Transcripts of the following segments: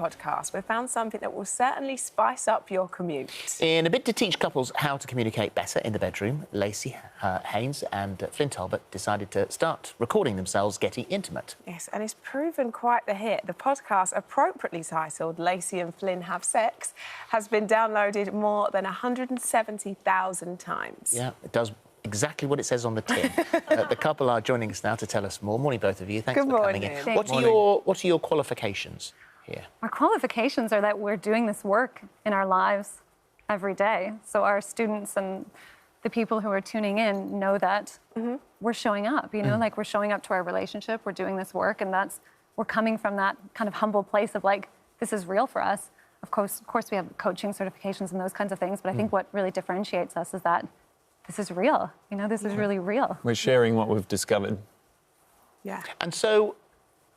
podcast, we've found something that will certainly spice up your commute. In a bid to teach couples how to communicate better in the bedroom, Lacey, Haynes and Flynn Talbot decided to start recording themselves getting intimate. Yes, and it's proven quite the hit. The podcast, appropriately titled Lacey and Flynn Have Sex, has been downloaded more than 170,000 times. Yeah, it does exactly what it says on the tin. The couple are joining us now to tell us more. Morning, both of you. Thanks for coming in. What are your qualifications here? Our qualifications are that we're doing this work in our lives every day. So our students and the people who are tuning in know that we're showing up, you know, like we're showing up to our relationship, we're doing this work, and we're coming from that kind of humble place of like, this is real for us. Of course, we have coaching certifications and those kinds of things, but I think what really differentiates us is that this is real, you know, this is really real. We're sharing what we've discovered. Yeah. And so,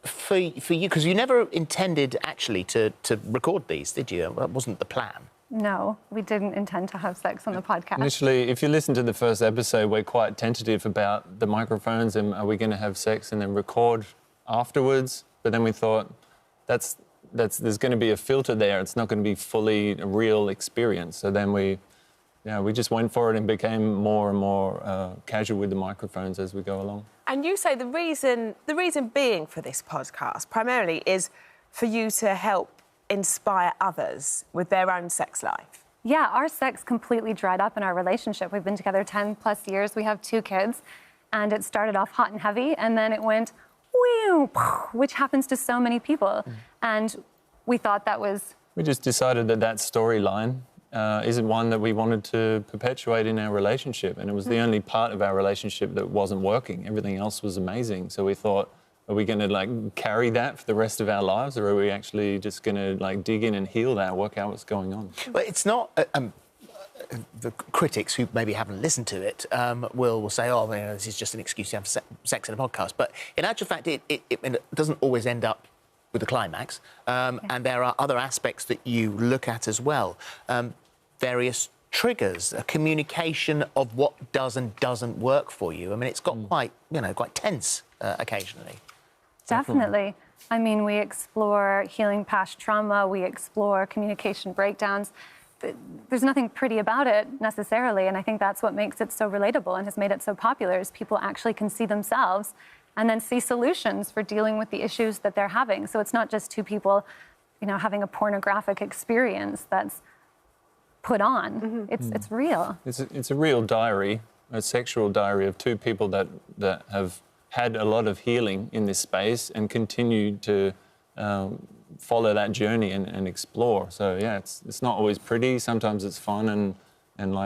for you, because you never intended actually to record these, did you? That wasn't the plan. No, we didn't intend to have sex on the podcast. Initially, if you listen to the first episode, we're quite tentative about the microphones and are we going to have sex and then record afterwards. But then we thought there's going to be a filter there. It's not going to be fully a real experience. So then we just went for it and became more and more casual with the microphones as we go along. And you say the reason being for this podcast primarily is for you to help inspire others with their own sex life. Yeah, our sex completely dried up in our relationship. We've been together 10 plus years. We have 2 kids, and it started off hot and heavy, and then it went, whew, which happens to so many people. And we thought that was... We just decided that storyline isn't one that we wanted to perpetuate in our relationship, and it was the only part of our relationship that wasn't working. Everything else was amazing. So we thought, are we going to carry that for the rest of our lives, or are we actually just going to dig in and heal that, work out what's going on? Well, it's not. The critics who maybe haven't listened to it will say, "Oh, this is just an excuse to have sex in a podcast." But in actual fact, it doesn't always end up with a climax, and there are other aspects that you look at as well. Various triggers, a communication of what does and doesn't work for you. I mean, it's got quite tense occasionally. Definitely. I mean, we explore healing past trauma, we explore communication breakdowns. There's nothing pretty about it necessarily, and I think that's what makes it so relatable and has made it so popular, is people actually can see themselves and then see solutions for dealing with the issues that they're having. So it's not just 2 people, having a pornographic experience that's put on. It's real. It's a real diary, a sexual diary of 2 people that have had a lot of healing in this space and continue to follow that journey and explore. So yeah, it's not always pretty. Sometimes it's fun and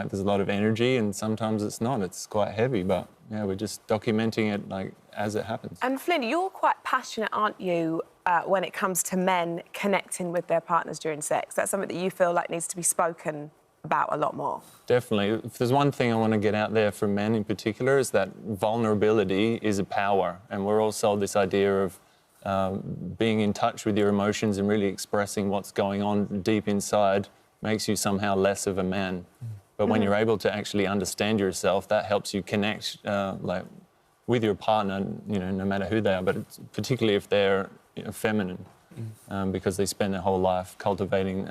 there's a lot of energy, and sometimes it's not. It's quite heavy, but yeah, we're just documenting it as it happens. And Flynn, you're quite passionate, aren't you, when it comes to men connecting with their partners during sex? That's something that you feel like needs to be spoken about a lot more. Definitely. If there's one thing I want to get out there for men in particular, is that vulnerability is a power, and we're all sold this idea of being in touch with your emotions and really expressing what's going on deep inside makes you somehow less of a man. But when you're able to actually understand yourself, that helps you connect with your partner, no matter who they are, but particularly if they're feminine. Because they spend their whole life cultivating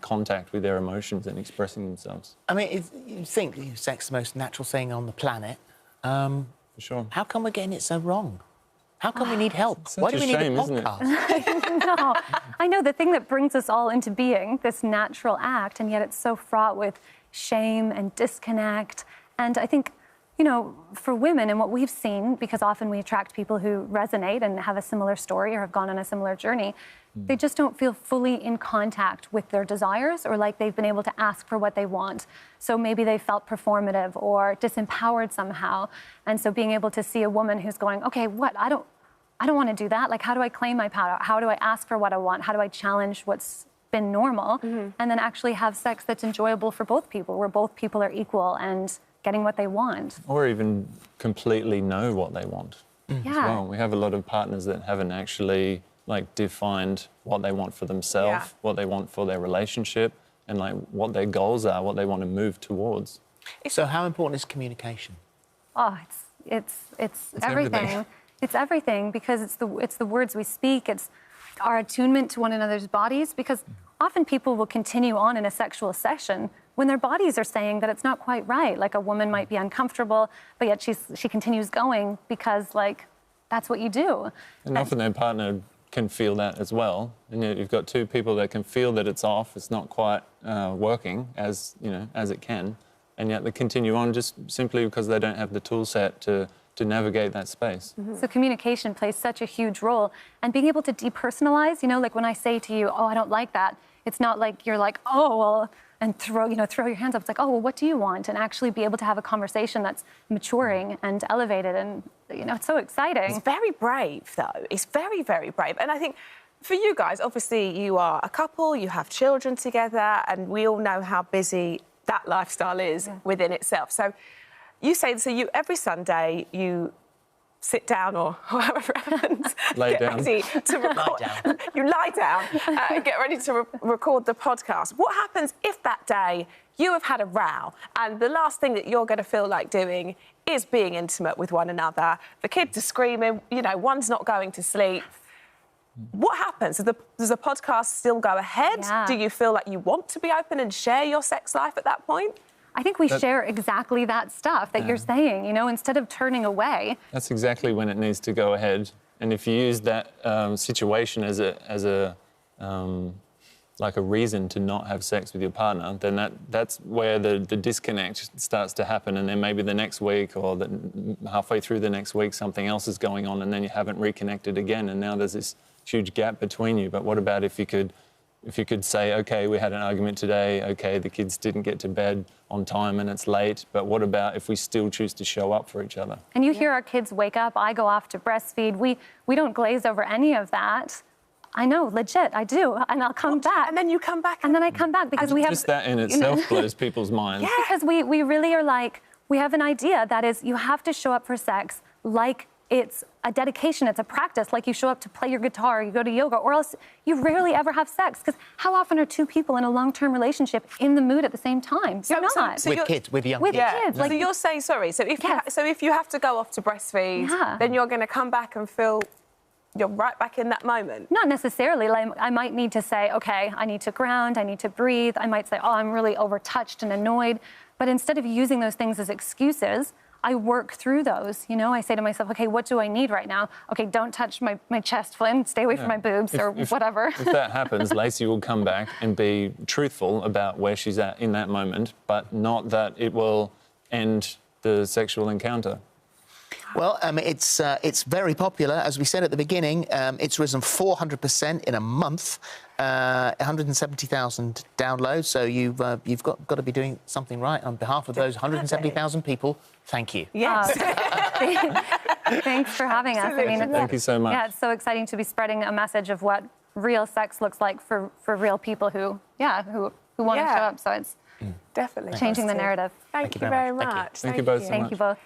contact with their emotions and expressing themselves. I mean, you think sex is the most natural thing on the planet. For sure. How come we're getting it so wrong? How come we need help? Such Why do we shame, need a isn't it? podcast? I know the thing that brings us all into being, this natural act, and yet it's so fraught with shame and disconnect. And I think, for women and what we've seen, because often we attract people who resonate and have a similar story or have gone on a similar journey, they just don't feel fully in contact with their desires, or like they've been able to ask for what they want. So maybe they felt performative or disempowered somehow. And so being able to see a woman who's going, okay, I don't want to do that. Like, how do I claim my power? How do I ask for what I want? How do I challenge what's been normal? And then actually have sex that's enjoyable for both people, where both people are equal and getting what they want. Or even completely know what they want as well. We have a lot of partners that haven't actually defined what they want for themselves, what they want for their relationship, and what their goals are, what they want to move towards. So how important is communication? Oh, it's everything. It's everything, because it's the words we speak. It's our attunement to one another's bodies, because often people will continue on in a sexual session when their bodies are saying that it's not quite right. Like a woman might be uncomfortable, but yet she continues going because, like, that's what you do. And often their partner can feel that as well. And you've got two people that can feel that it's off, it's not quite working as it can, and yet they continue on just simply because they don't have the tool set to navigate that space. So communication plays such a huge role, and being able to depersonalize, like when I say to you, oh, I don't like that, it's not like you're like, oh, well, and throw your hands up. It's like, oh, well, what do you want? And actually be able to have a conversation that's maturing and elevated, and it's so exciting. It's very brave, though. It's very, very brave. And I think for you guys, obviously you are a couple, you have children together, and we all know how busy that lifestyle is within itself. So you say, so you every Sunday you sit down, or however it happens, Lay down. ready to record. You lie down and get ready to record the podcast. What happens if that day you have had a row and the last thing that you're going to feel like doing is being intimate with one another? The kids are screaming, one's not going to sleep. What happens? Does the podcast still go ahead? Yeah. Do you feel like you want to be open and share your sex life at that point? I think we share exactly that stuff that you're saying, instead of turning away. That's exactly when it needs to go ahead. And if you use that situation as a reason to not have sex with your partner, then that's where the disconnect starts to happen. And then maybe the next week or halfway through the next week, something else is going on, and then you haven't reconnected again. And now there's this huge gap between you. But what about if you could say, OK, we had an argument today, OK, the kids didn't get to bed on time and it's late, but what about if we still choose to show up for each other? And you hear our kids wake up, I go off to breastfeed. We don't glaze over any of that. I know, legit, I do. And I'll come back. And then you come back. And then I come back because we have... Just that in itself blows people's minds. Yeah, because we really are like, we have an idea that is, you have to show up for sex like it's a dedication, it's a practice, like you show up to play your guitar, you go to yoga, or else you rarely ever have sex. Because how often are two people in a long-term relationship in the mood at the same time? You're not. With kids, with young With kids. kids. So you're saying, sorry, so if you have to go off to breastfeed, then you're going to come back and feel you're right back in that moment? Not necessarily. Like, I might need to say, OK, I need to ground, I need to breathe. I might say, oh, I'm really overtouched and annoyed. But instead of using those things as excuses, I work through those. I say to myself, OK, what do I need right now? OK, don't touch my chest, Flynn. Stay away from my boobs or whatever. If that happens, Lacey will come back and be truthful about where she's at in that moment, but not that it will end the sexual encounter. Well, it's very popular. As we said at the beginning, it's risen 400% in a month, 170,000 downloads. So you've got to be doing something right on behalf of those 170,000 people. Thank you. Yes. Thanks for having us. Thank you so much. Yeah, it's so exciting to be spreading a message of what real sex looks like for real people who want to show up. So it's definitely changing the narrative. Thank you very much. Thank you both so much. Thank you both.